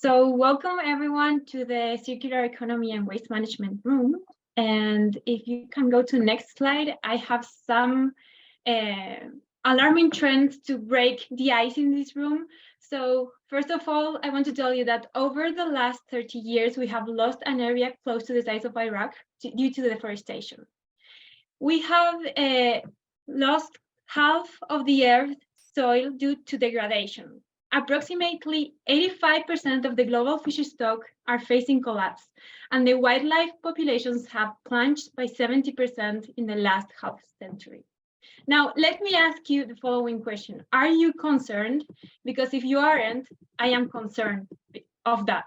So welcome everyone to the Circular Economy and Waste Management room. And if you can go to the next slide, I have some alarming trends to break the ice in this room. So first of all, I want to tell you that over the last 30 years, we have lost an area close to the size of Iraq due to deforestation. We have lost half of the Earth's soil due to degradation. Approximately 85% of the global fish stock are facing collapse, and the wildlife populations have plunged by 70% in the last half century. Now, let me ask you the following question. Are you concerned? Because if you aren't, I am concerned of that.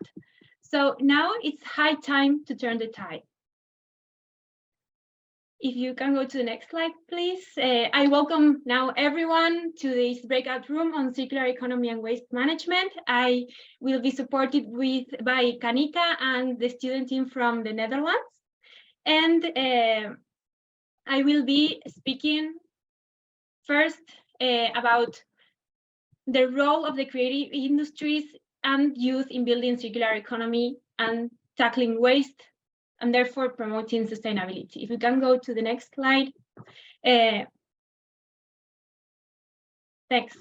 So now it's high time to turn the tide. If you can go to the next slide, please. I welcome now everyone to this breakout room on circular economy and waste management. I will be supported by Kanika and the student team from the Netherlands. And I will be speaking first about the role of the creative industries and youth in building circular economy and tackling waste, and therefore promoting sustainability. If we can go to the next slide. Thanks.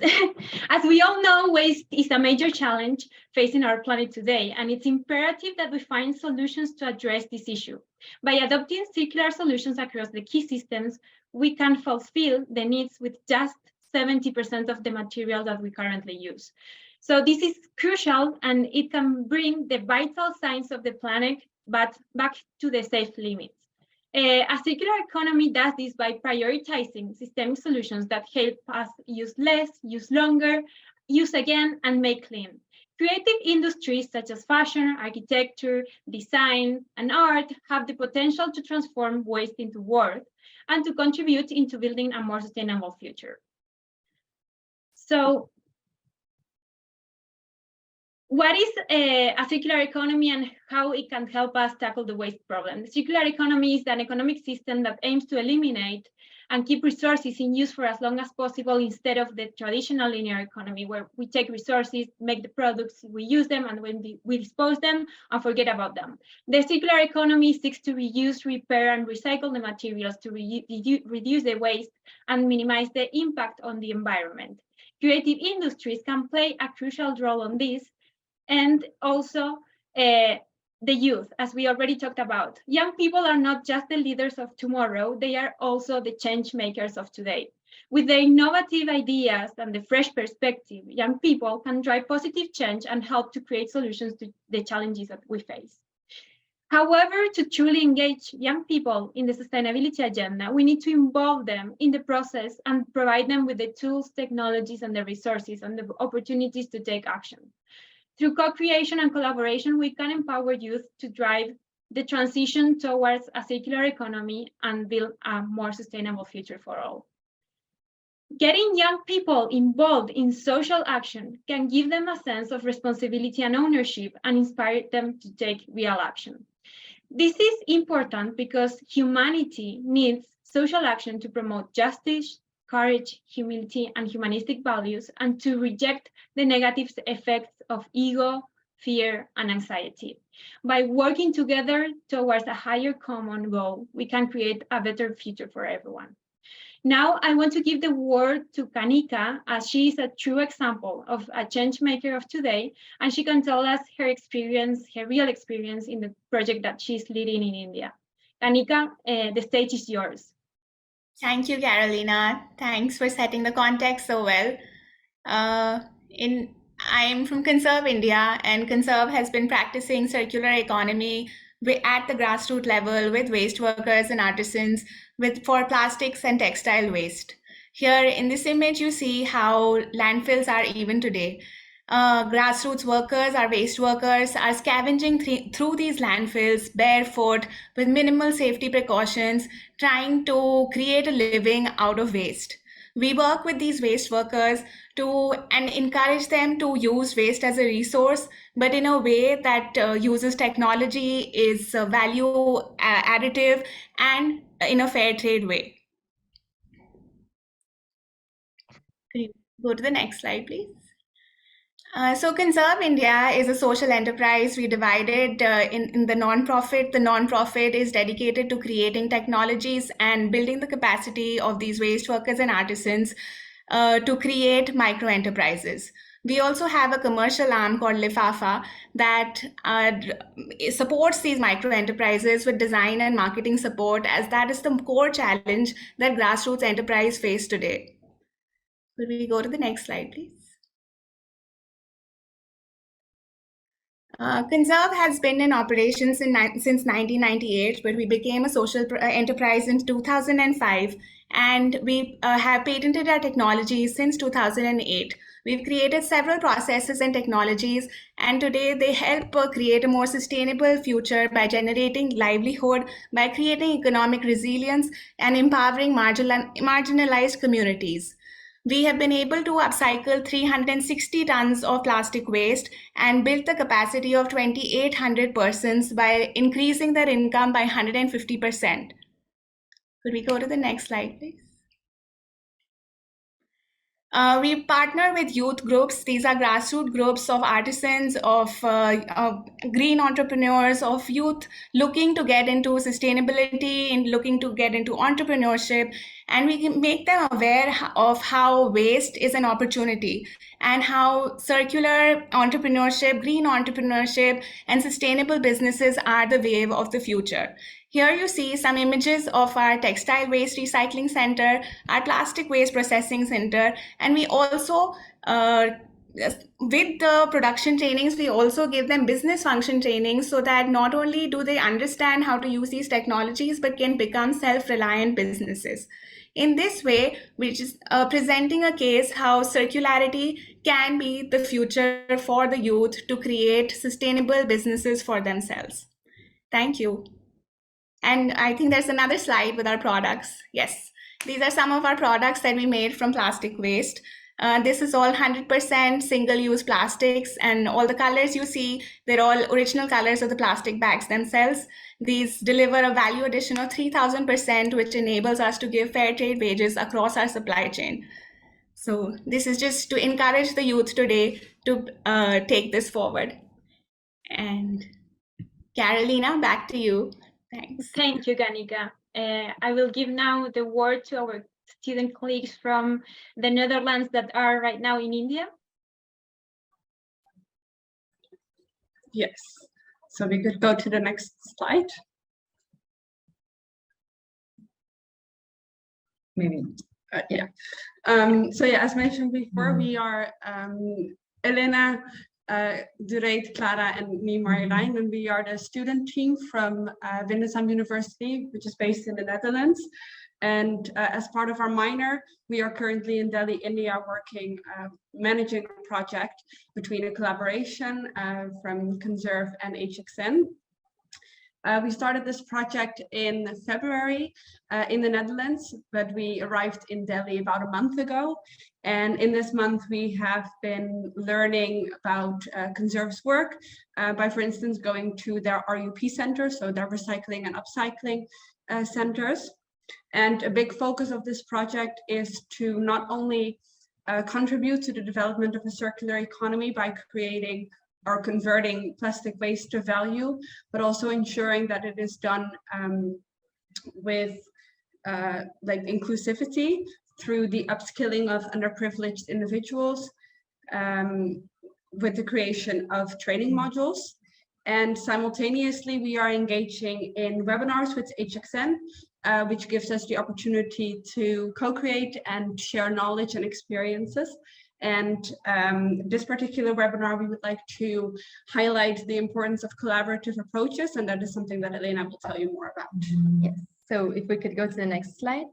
As we all know, waste is a major challenge facing our planet today, and it's imperative that we find solutions to address this issue. By adopting circular solutions across the key systems, we can fulfill the needs with just 70% of the material that we currently use. So this is crucial, and it can bring the vital signs of the planet but back to the safe limits. A circular economy does this by prioritizing systemic solutions that help us use less, use longer, use again, and make clean. Creative industries such as fashion, architecture, design, and art have the potential to transform waste into worth and to contribute into building a more sustainable future. So, what is a circular economy and how it can help us tackle the waste problem? The circular economy is an economic system that aims to eliminate and keep resources in use for as long as possible instead of the traditional linear economy where we take resources, make the products, we use them, and when we dispose them and forget about them. The circular economy seeks to reuse, repair, and recycle the materials to reduce the waste and minimize the impact on the environment. Creative industries can play a crucial role on this, and also the youth, as we already talked about. Young people are not just the leaders of tomorrow, they are also the change makers of today. With their innovative ideas and the fresh perspective, young people can drive positive change and help to create solutions to the challenges that we face. However, to truly engage young people in the sustainability agenda, we need to involve them in the process and provide them with the tools, technologies, and the resources and the opportunities to take action. Through co-creation and collaboration, we can empower youth to drive the transition towards a circular economy and build a more sustainable future for all. Getting young people involved in social action can give them a sense of responsibility and ownership and inspire them to take real action. This is important because humanity needs social action to promote justice, courage, humility, and humanistic values, and to reject the negative effects of ego, fear, and anxiety. By working together towards a higher common goal, we can create a better future for everyone. Now, I want to give the word to Kanika, as she is a true example of a change maker of today, and she can tell us her experience, her real experience in the project that she's leading in India. Kanika, the stage is yours. Thank you, Carolina. Thanks for setting the context so well. I'm from Conserve India, and Conserve has been practicing circular economy at the grassroots level with waste workers and artisans for plastics and textile waste. Here in this image, you see how landfills are even today. Grassroots workers, our waste workers, are scavenging through these landfills barefoot with minimal safety precautions, trying to create a living out of waste. We work with these waste workers and encourage them to use waste as a resource, but in a way that uses technology, is value additive, and in a fair trade way. Could you go to the next slide, please? So Conserve India is a social enterprise. We divided in the non-profit. The non-profit is dedicated to creating technologies and building the capacity of these waste workers and artisans to create micro enterprises. We also have a commercial arm called Lifafa that supports these micro enterprises with design and marketing support, as that is the core challenge that grassroots enterprise face today. Could we go to the next slide, please? Conserve has been in operation since 1998, but we became a social enterprise in 2005, and we have patented our technology since 2008. We've created several processes and technologies, and today they help create a more sustainable future by generating livelihood, by creating economic resilience, and empowering marginalized communities. We have been able to upcycle 360 tons of plastic waste and build the capacity of 2,800 persons by increasing their income by 150%. Could we go to the next slide, please? We partner with youth groups. These are grassroots groups of artisans, of green entrepreneurs, of youth looking to get into sustainability and looking to get into entrepreneurship. And we can make them aware of how waste is an opportunity and how circular entrepreneurship, green entrepreneurship, and sustainable businesses are the wave of the future. Here you see some images of our textile waste recycling center, our plastic waste processing center, and we also, with the production trainings, we also give them business function trainings so that not only do they understand how to use these technologies, but can become self-reliant businesses. In this way, we're just presenting a case how circularity can be the future for the youth to create sustainable businesses for themselves. Thank you. And I think there's another slide with our products. Yes, these are some of our products that we made from plastic waste. This is all 100% single-use plastics, and all the colors you see, they're all original colors of the plastic bags themselves. These deliver a value addition of 3,000%, which enables us to give fair trade wages across our supply chain. So this is just to encourage the youth today to take this forward. And Carolina, back to you. Thanks. Thank you, Ganika. I will give now the word to our student colleagues from the Netherlands that are right now in India. Yes, so we could go to the next slide. Maybe, yeah. So yeah, as mentioned before, we are Elena, Dureit, Clara, and me, Marjolein, and we are the student team from Windesheim University, which is based in the Netherlands. And as part of our minor, we are currently in Delhi, India, working, managing a project between a collaboration from Conserve and HxN. We started this project in February in the Netherlands, but we arrived in Delhi about a month ago. And in this month, we have been learning about Conserve's work by, for instance, going to their RUP centers, so their recycling and upcycling centers. And a big focus of this project is to not only contribute to the development of a circular economy by creating or converting plastic waste to value, but also ensuring that it is done with like inclusivity through the upskilling of underprivileged individuals, with the creation of training modules. And simultaneously, we are engaging in webinars with HxN, which gives us the opportunity to co-create and share knowledge and experiences. And this particular webinar, we would like to highlight the importance of collaborative approaches, and that is something that Elena will tell you more about. Yes, so if we could go to the next slide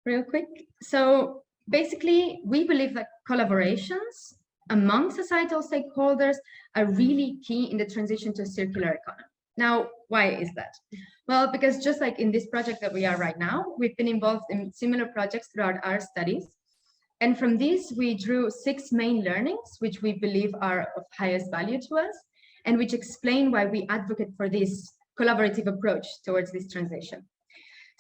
real quick. So basically, we believe that collaborations among societal stakeholders are really key in the transition to a circular economy. Now, why is that? Well, because just like in this project that we are right now, we've been involved in similar projects throughout our studies. And from these, we drew 6 main learnings, which we believe are of highest value to us, and which explain why we advocate for this collaborative approach towards this transition.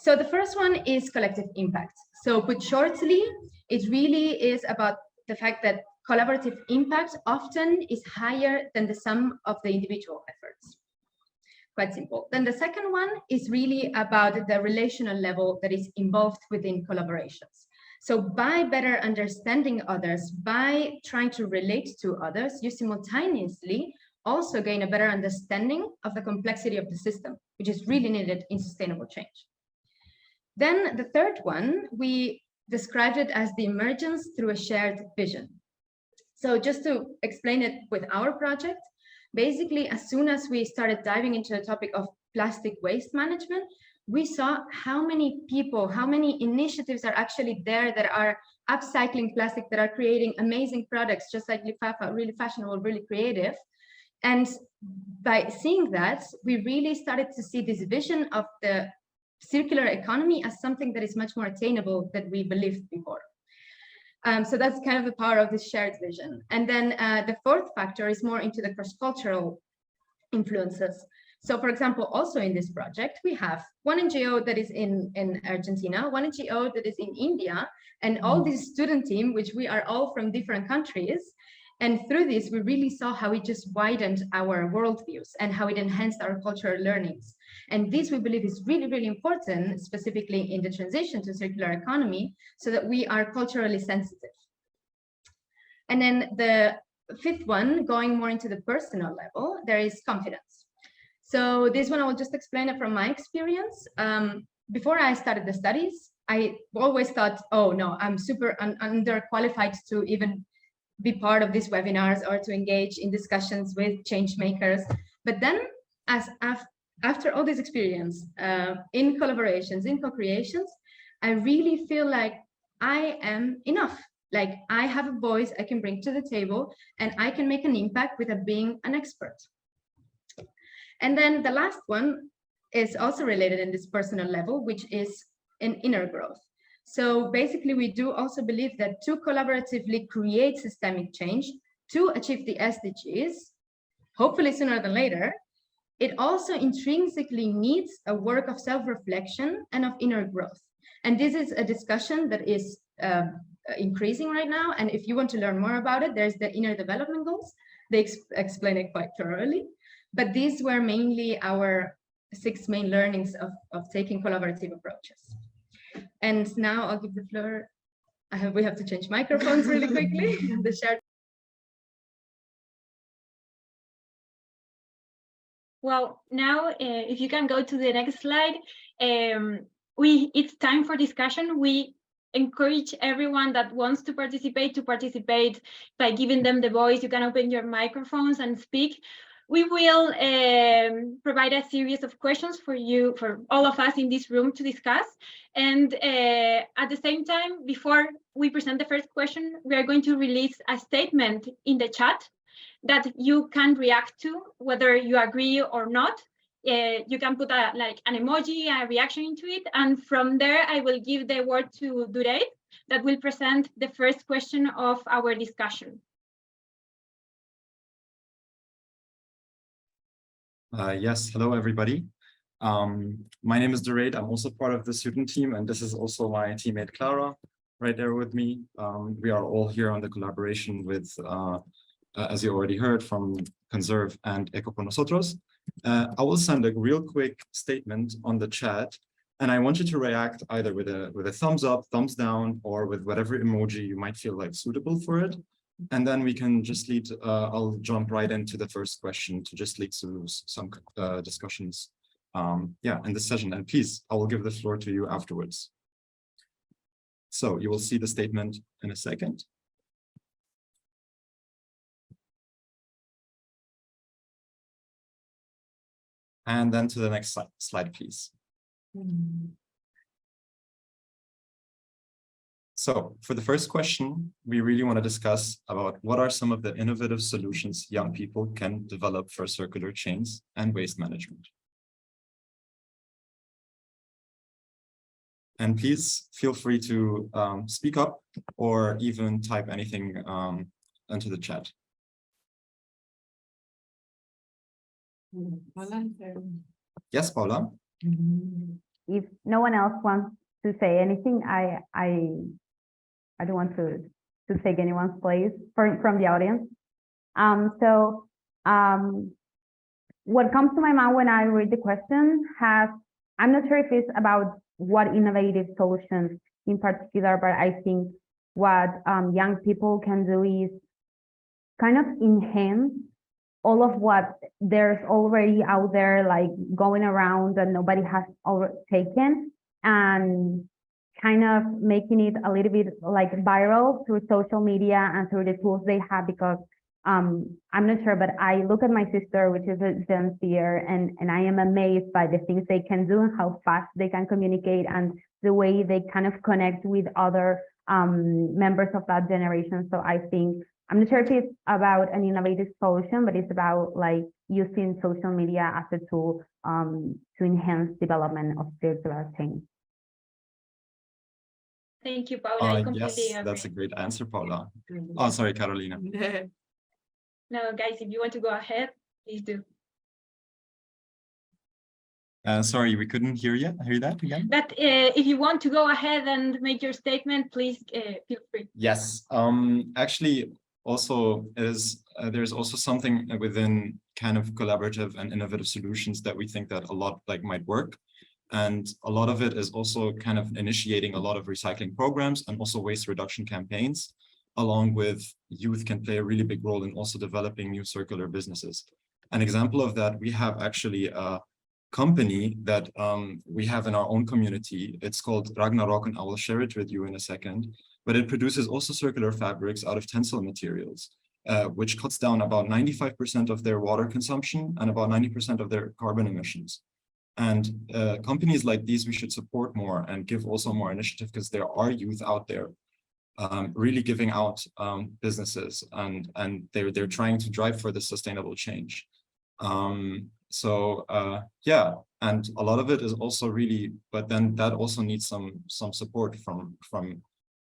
So the first one is collective impact. So put shortly, it really is about the fact that collaborative impact often is higher than the sum of the individual efforts. Quite simple. Then the second one is really about the relational level that is involved within collaborations. So by better understanding others, by trying to relate to others, you simultaneously also gain a better understanding of the complexity of the system, which is really needed in sustainable change. Then the third one, we described it as the emergence through a shared vision. So just to explain it with our project, basically, as soon as we started diving into the topic of plastic waste management, we saw how many people, how many initiatives are actually there that are upcycling plastic, that are creating amazing products, just like Lifafa, really fashionable, really creative. And by seeing that, we really started to see this vision of the circular economy as something that is much more attainable than we believed before. So that's kind of the power of this shared vision. And then the fourth factor is more into the cross-cultural influences. So for example, also in this project, we have one NGO that is in Argentina, one NGO that is in India, and all this student team, which we are all from different countries. And through this, we really saw how it just widened our worldviews and how it enhanced our cultural learnings. And this, we believe, is really, really important, specifically in the transition to circular economy, so that we are culturally sensitive. And then the fifth one, going more into the personal level, there is confidence. So this one, I will just explain it from my experience. Before I started the studies, I always thought, oh no, I'm super underqualified to even be part of these webinars or to engage in discussions with change makers. But then after all this experience in collaborations, in co-creations, I really feel like I am enough. Like I have a voice I can bring to the table and I can make an impact without being an expert. And then the last one is also related in this personal level, which is an inner growth. So basically, we do also believe that to collaboratively create systemic change, to achieve the SDGs, hopefully sooner than later, it also intrinsically needs a work of self-reflection and of inner growth. And this is a discussion that is increasing right now. And if you want to learn more about it, there's the inner development goals. They explain it quite thoroughly. But these were mainly our 6 main learnings of taking collaborative approaches. And now I'll give the floor. We have to change microphones really quickly. The shared. Well, now if you can go to the next slide, it's time for discussion. We encourage everyone that wants to participate by giving them the voice. You can open your microphones and speak. We will provide a series of questions for you, for all of us in this room to discuss. And at the same time, before we present the first question, we are going to release a statement in the chat that you can react to, whether you agree or not. You can put like an emoji, a reaction into it. And from there, I will give the word to Dureit, that will present the first question of our discussion. Yes, hello everybody. My name is Dureit. I'm also part of the student team, and this is also my teammate Clara, right there with me. We are all here on the collaboration with, as you already heard, from Conserve and Eco por Nosotros. I will send a real quick statement on the chat, and I want you to react either with a thumbs up, thumbs down, or with whatever emoji you might feel like suitable for it. And then we can just lead, I'll jump right into the first question to just lead to some discussions in this session. And please, I will give the floor to you afterwards. So you will see the statement in a second. And then to the next slide, please. So for the first question, we really want to discuss about what are some of the innovative solutions young people can develop for circular chains and waste management. And please feel free to speak up or even type anything into the chat. Yes, Paula? If no one else wants to say anything, I don't want to to take anyone's place from the audience. What comes to my mind when I read the question I'm not sure if it's about what innovative solutions in particular, but I think what young people can do is kind of enhance all of what there's already out there, like going around that nobody has taken, and kind of making it a little bit like viral through social media and through the tools they have. Because I'm not sure, but I look at my sister, which is a Gen Zer, and I am amazed by the things they can do and how fast they can communicate and the way they kind of connect with other members of that generation. So I think, I'm not sure if it's about an innovative solution, but it's about like using social media as a tool to enhance development of circular change. Thank you, Paula. I completely Yes, agree. that's a great answer, Paula. Oh, sorry, Carolina. No, guys, if you want to go ahead, please do. Sorry, we couldn't hear that again? But if you want to go ahead and make your statement, please feel free. Yes, actually, also there's also something within kind of collaborative and innovative solutions that we think that a lot might work. And a lot of it is also kind of initiating a lot of recycling programs and also waste reduction campaigns, along with youth can play a really big role in also developing new circular businesses. An example of that, we have actually a company that we have in our own community. It's called Ragnarok, and I will share it with you in a second. But it produces also circular fabrics out of tencel materials, which cuts down about 95% of their water consumption and about 90% of their carbon emissions. And companies like these, we should support more and give also more initiative, because there are youth out there really giving out businesses, and they're trying to drive for this sustainable change. Yeah, and a lot of it is also really, but then that also needs some support from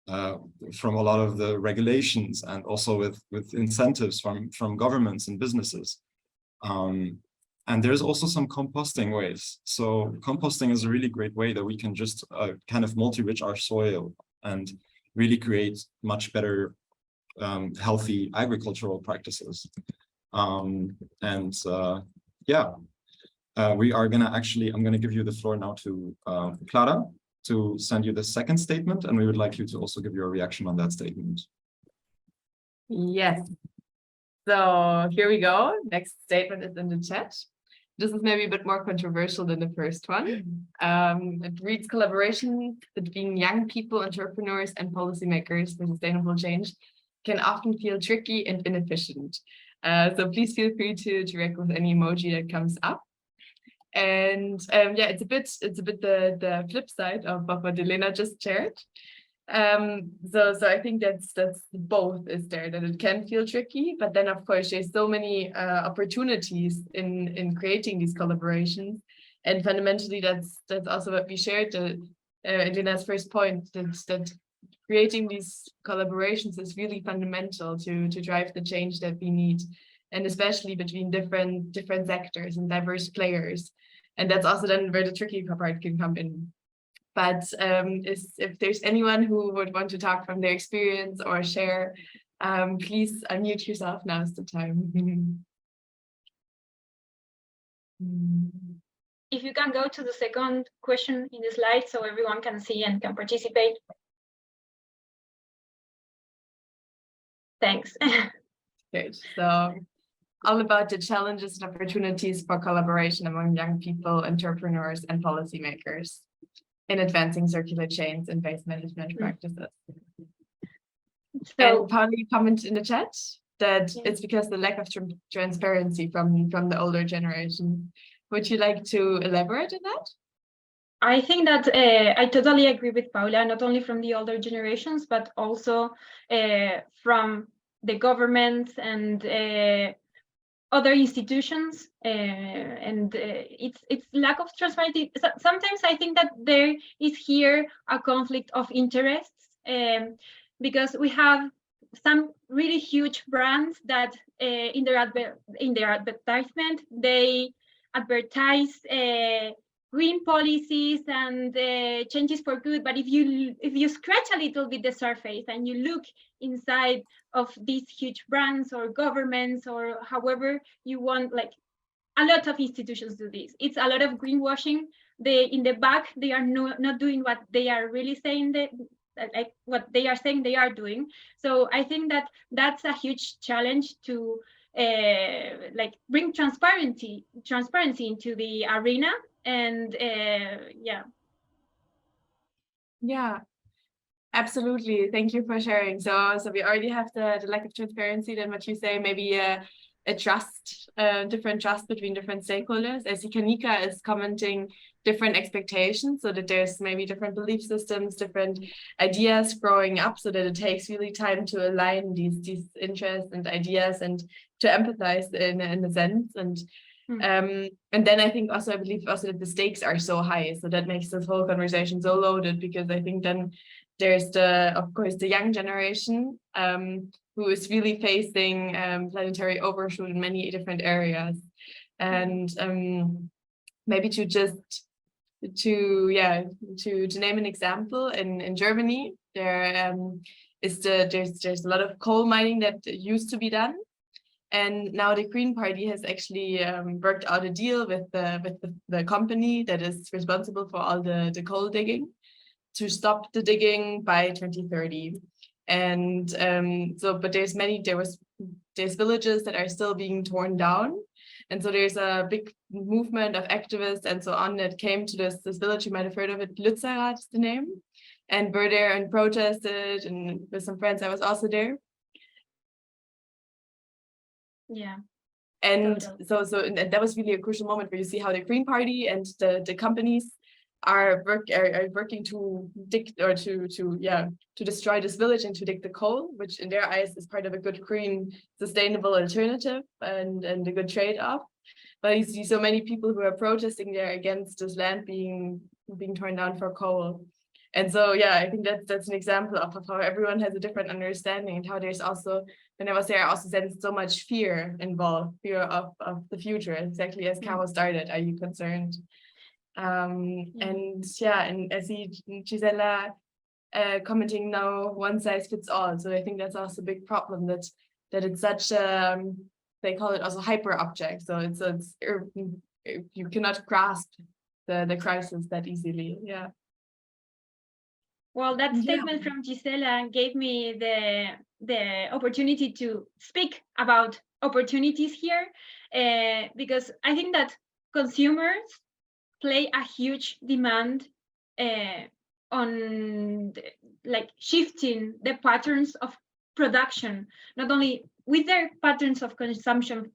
a lot of the regulations, and also with incentives from governments and businesses. And there's also some composting ways. So composting is a really great way that we can just kind of multi-rich our soil and really create much better healthy agricultural practices. Yeah, we are gonna I'm gonna give you the floor now to Clara to send you the second statement, and we would like you to also give your reaction on that statement. Yes. So here we go. Next statement is in the chat. This is maybe a bit more controversial than the first one. It reads: collaboration between young people, entrepreneurs, and policymakers for sustainable change can often feel tricky and inefficient. So please feel free to react with any emoji that comes up. And yeah, it's a bit the flip side of what Elena just shared. So I think that's both is there, that it can feel tricky, but then of course there's so many opportunities in creating these collaborations, and fundamentally that's also what we shared, Elena's first point, that creating these collaborations is really fundamental to drive the change that we need, and especially between different sectors and diverse players. And that's also then where the tricky part can come in. But if there's anyone who would want to talk from their experience or share, please unmute yourself. Now is the time. If you can go to the second question in the slide so everyone can see and can participate. Thanks. Good. So all about the challenges and opportunities for collaboration among young people, entrepreneurs, and policymakers in advancing circular chains and waste management practices. So, and Pauli comment in the chat that it's because the lack of transparency from the older generation. Would you like to elaborate on that? I think that I totally agree with Paula, not only from the older generations, but also from the governments and other institutions, and it's lack of transparency. Sometimes I think that there is here a conflict of interests, because we have some really huge brands that in their advertisement they advertise green policies and changes for good. But if you scratch a little bit the surface and you look inside of these huge brands or governments or however you want, like a lot of institutions do this. It's a lot of greenwashing. In the back, they are not doing what they are really saying like what they are saying they are doing. So I think that that's a huge challenge to like bring transparency into the arena. And Yeah, absolutely. Thank you for sharing. So we already have the lack of transparency. Then what you say, maybe a trust, different trust between different stakeholders. As Ikanika is commenting different expectations, so that there's maybe different belief systems, different ideas growing up, so that it takes really time to align these interests and ideas and to empathize in a sense. And then I think also, I believe also that the stakes are so high, so that makes this whole conversation so loaded, because I think then there's of course the young generation who is really facing planetary overshoot in many different areas. And maybe to name an example, in Germany there's a lot of coal mining that used to be done. And now the Green Party has actually worked out a deal with the company that is responsible for all the coal digging to stop the digging by 2030. And but there's villages that are still being torn down. And so there's a big movement of activists and so on that came to this village. You might have heard of it, Lützerath is the name. And we're there and protested, and with some friends, I was also there. yeah. And Totally. and that was really a crucial moment where you see how the Green Party and the companies are working to dig or to destroy this village and to dig the coal, which in their eyes is part of a good green sustainable alternative and a good trade-off. But you see so many people who are protesting there against this land being torn down for coal. And so I think that's an example of how everyone has a different understanding, and how there's also, when I was there, I also sensed so much fear involved, fear of the future, exactly as Caro started. Are you concerned? And I see Gisela commenting now, one size fits all. So I think that's also a big problem, that it's such they call it also hyper object. So it's you cannot grasp the crisis that easily. Yeah. Well, that statement from Gisela gave me the opportunity to speak about opportunities here, because I think that consumers play a huge demand on like shifting the patterns of production, not only with their patterns of consumption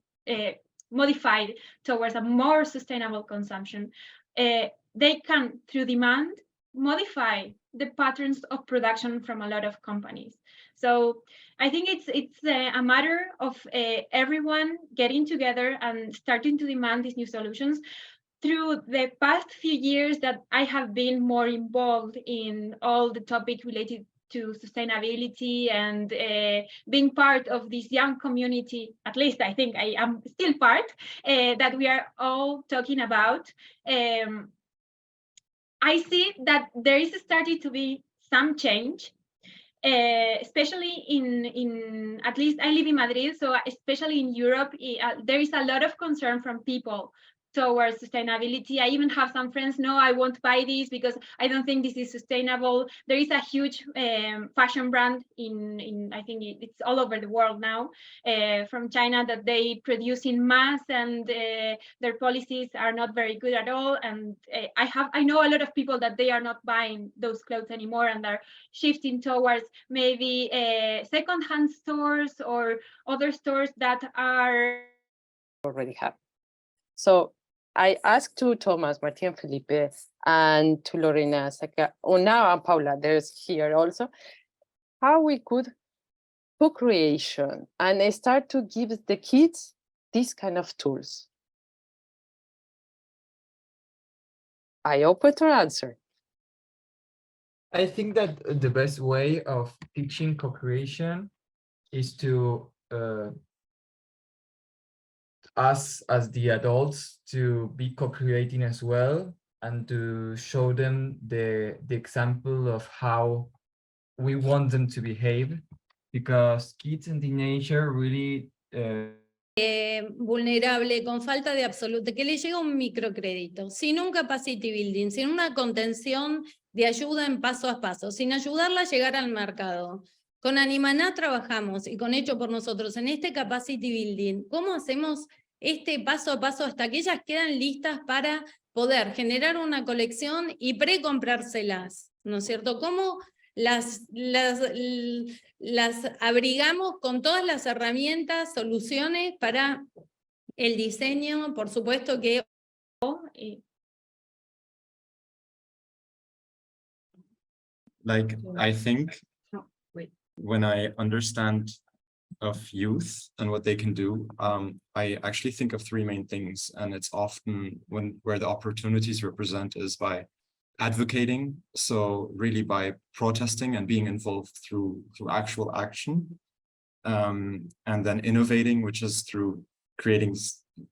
modified towards a more sustainable consumption, they can, through demand, modify the patterns of production from a lot of companies. So I think it's a matter of everyone getting together and starting to demand these new solutions. Through the past few years that I have been more involved in all the topic related to sustainability and being part of this young community, at least I think I am still part, that we are all talking about, I see that there is starting to be some change, especially in at least I live in Madrid, so especially in Europe, there is a lot of concern from people towards sustainability. I even have some friends, no, I won't buy this because I don't think this is sustainable. There is a huge fashion brand in I think it's all over the world now, from China, that they produce in mass, and their policies are not very good at all. And I know a lot of people that they are not buying those clothes anymore, and are shifting towards maybe second-hand stores or other stores that are already have. So I asked to Thomas, Martin, Felipe, and to Lorena, now and Paula, there's here also, how we could co-creation and start to give the kids these kind of tools. I open to answer. I think that the best way of teaching co-creation is to us as the adults to be co-creating as well, and to show them the example of how we want them to behave, because kids and teenagers really vulnerable, con falta de absoluto, que le llega un microcrédito, sin un capacity building, sin una contención de ayuda en paso a paso, sin ayudarla a llegar al mercado. Con Animaná trabajamos y con Hecho por Nosotros en este capacity building. ¿Cómo hacemos este paso a paso hasta que ellas quedan listas para poder generar una colección y pre-comprárselas? ¿No es cierto? ¿Cómo las abrigamos con todas las herramientas, soluciones para el diseño? Por supuesto que... Like, I think when I understand of youth and what they can do, I actually think of three main things, and it's often where the opportunities represent is by advocating, so really by protesting and being involved through actual action, and then innovating, which is through creating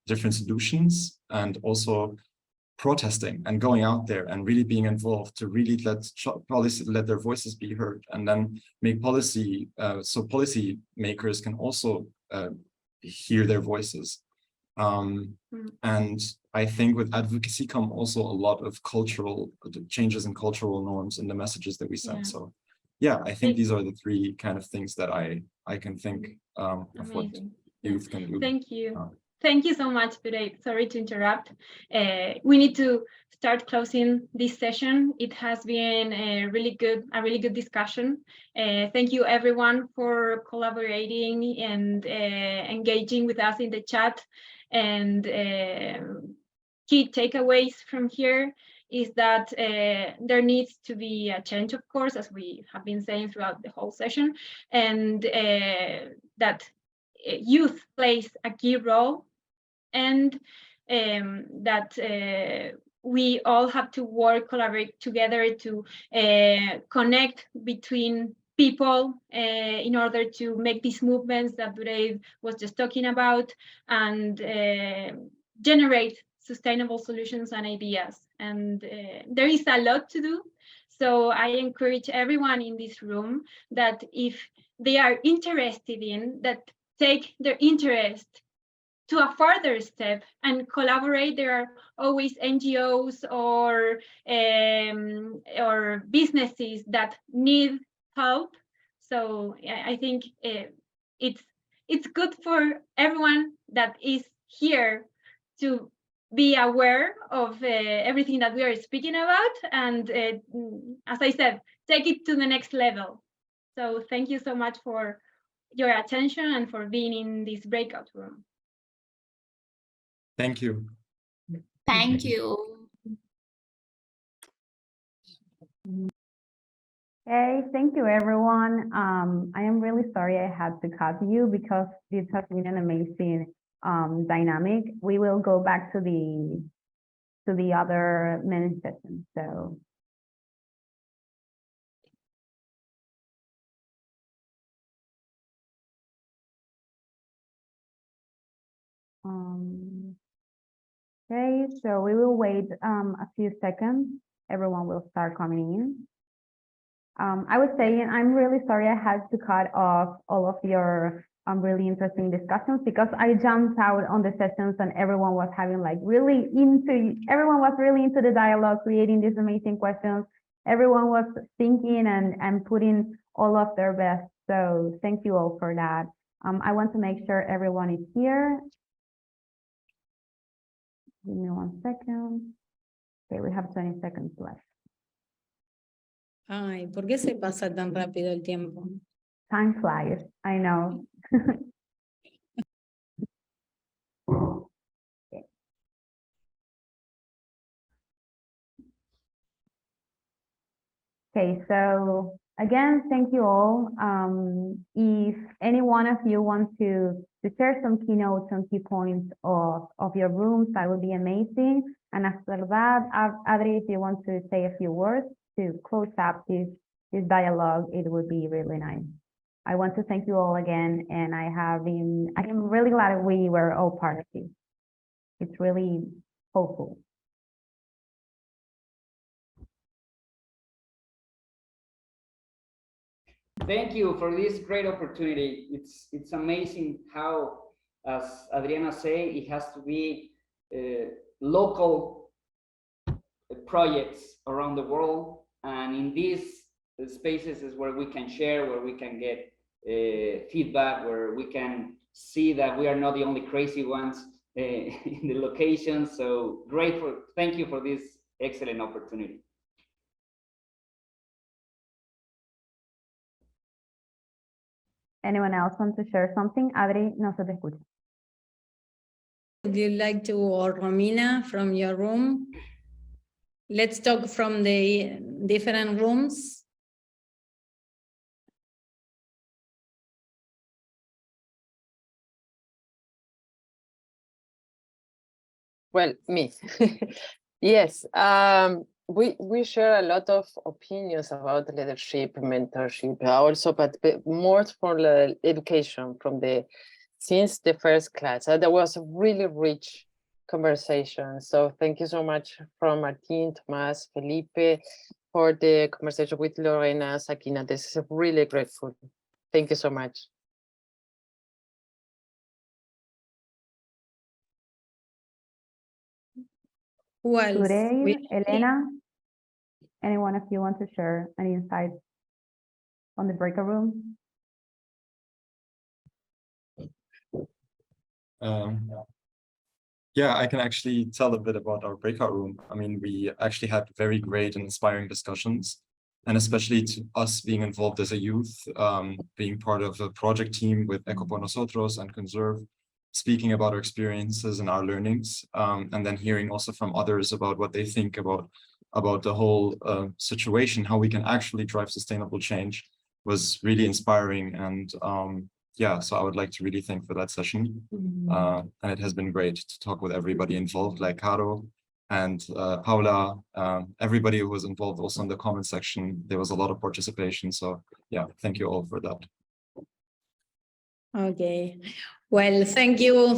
different solutions, and also protesting and going out there and really being involved to really let their voices be heard, and then make policy so policy makers can also hear their voices. And I think with advocacy come also a lot of cultural changes in cultural norms in the messages that we send. Yeah. So yeah, I think these are the three kind of things that I can think of what youth can do. Thank you. Thank you so much today. Sorry to interrupt. We need to start closing this session. It has been a really good discussion. Thank you everyone for collaborating and engaging with us in the chat. And key takeaways from here is that there needs to be a change, of course, as we have been saying throughout the whole session, and that youth plays a key role, and that we all have to collaborate together to connect between people in order to make these movements that Dave was just talking about, and generate sustainable solutions and ideas. And there is a lot to do. So I encourage everyone in this room that if they are interested in that, take their interest to a further step and collaborate. There are always NGOs or businesses that need help. So I think it's good for everyone that is here to be aware of everything that we are speaking about, and as I said, take it to the next level. So thank you so much for your attention and for being in this breakout room. Thank you. Thank you. Hey, thank you, everyone. I am really sorry I had to cut you because this has been an amazing dynamic. We will go back to the other mini session. So. Okay, so we will wait a few seconds. Everyone will start coming in. I was saying I'm really sorry I had to cut off all of your really interesting discussions because I jumped out on the sessions and everyone was having like everyone was really into the dialogue, creating these amazing questions. Everyone was thinking and putting all of their best. So thank you all for that. I want to make sure everyone is here. Give me 1 second. Okay, we have 20 seconds left. Ay, ¿por qué se pasa tan rápido el tiempo? Time flies, I know. Okay, so again, thank you all. If any one of you wants to share some keynotes and key points of your rooms, that would be amazing. And after that, Adri, if you want to say a few words to close up this dialogue, it would be really nice. I want to thank you all again, and I am really glad we were all part of this. It's really hopeful. Thank you for this great opportunity. It's amazing how, as Adriana say, it has to be local projects around the world, and in these spaces is where we can share, where we can get feedback, where we can see that we are not the only crazy ones in the location. So thank you for this excellent opportunity. Anyone else want to share something? Adri, no se te escucha. Would you like to, or Romina from your room? Let's talk from the different rooms. Well, me. Yes, we share a lot of opinions about leadership, mentorship, also, but more for the education since the first class. There was a really rich conversation. So thank you so much from Martin, Tomas, Felipe for the conversation with Lorena, Sakina. This is really grateful. Thank you so much. Who else? Today, Elena, anyone of you want to share any insights on the breakout room? Yeah, I can actually tell a bit about our breakout room. I mean, we actually had very great and inspiring discussions, and especially to us being involved as a youth, being part of a project team with Eco por Nosotros and Conserve, speaking about our experiences and our learnings, and then hearing also from others about what they think about the whole situation, how we can actually drive sustainable change, was really inspiring. And yeah, so I would like to really thank for that session. And it has been great to talk with everybody involved, like Caro and Paula, everybody who was involved also in the comment section. There was a lot of participation. So yeah, thank you all for that. Okay, well, thank you all.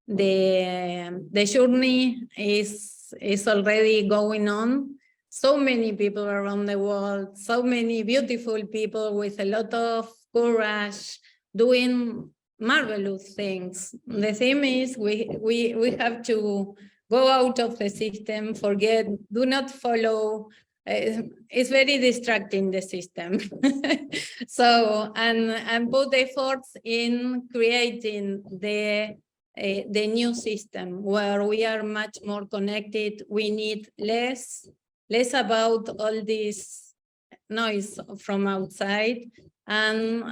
The journey is already going on. So many people around the world, so many beautiful people with a lot of courage, doing marvelous things. The theme is we have to go out of the system, do not follow. It's very distracting, the system. So, and put efforts in creating the new system where we are much more connected. We need less about all this noise from outside, and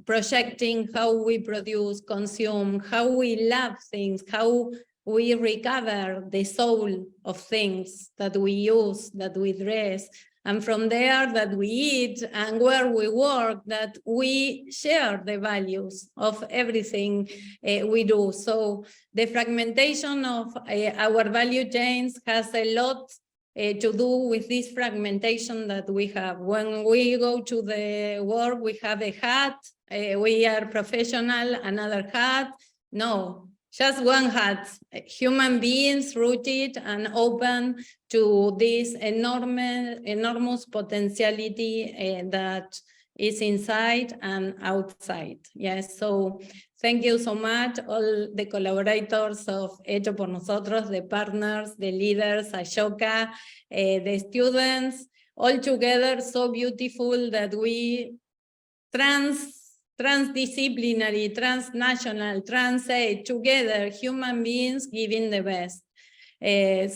projecting how we produce, consume, how we love things, how we recover the soul of things that we use, that we dress, and from there that we eat, and where we work, that we share the values of everything we do. So the fragmentation of our value chains has a lot to do with this fragmentation that we have. When we go to the work, we have a hat, we are professional, another hat. No, just one hat. Human beings rooted and open to this enormous potentiality that is inside and outside. Yes, so thank you so much, all the collaborators of Hecho por Nosotros, the partners, the leaders, Ashoka, the students, all together, so beautiful that we transdisciplinary, transnational, trans-age, together, human beings giving the best.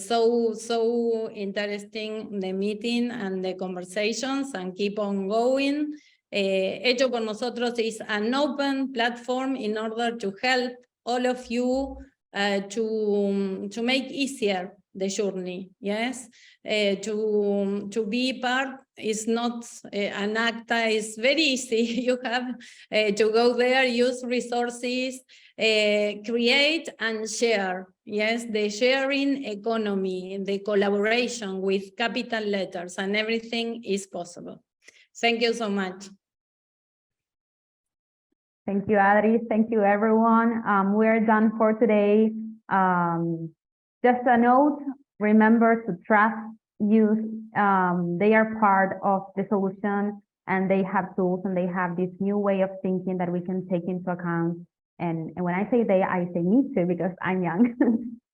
So interesting, the meeting and the conversations, and keep on going. Hecho por Nosotros is an open platform in order to help all of you to make easier the journey. Yes, to be part is not an acta, it's very easy. You have to go there, use resources, create and share. Yes, the sharing economy, the collaboration with capital letters, and everything is possible. Thank you so much. Thank you, Adri. Thank you, everyone. We're done for today. Just a note, remember to trust youth, they are part of the solution, and they have tools and they have this new way of thinking that we can take into account. And when I say they, I say me too, because I'm young.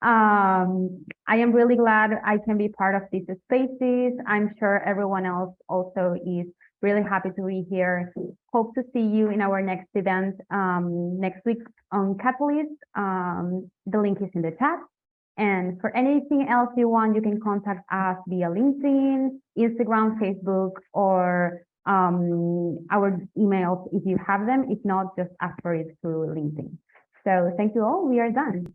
I am really glad I can be part of these spaces. I'm sure everyone else also is really happy to be here. Hope to see you in our next event next week on Catalyst. The link is in the chat. And for anything else you want, you can contact us via LinkedIn, Instagram, Facebook, or our emails if you have them. If not, just ask for it through LinkedIn. So thank you all. We are done.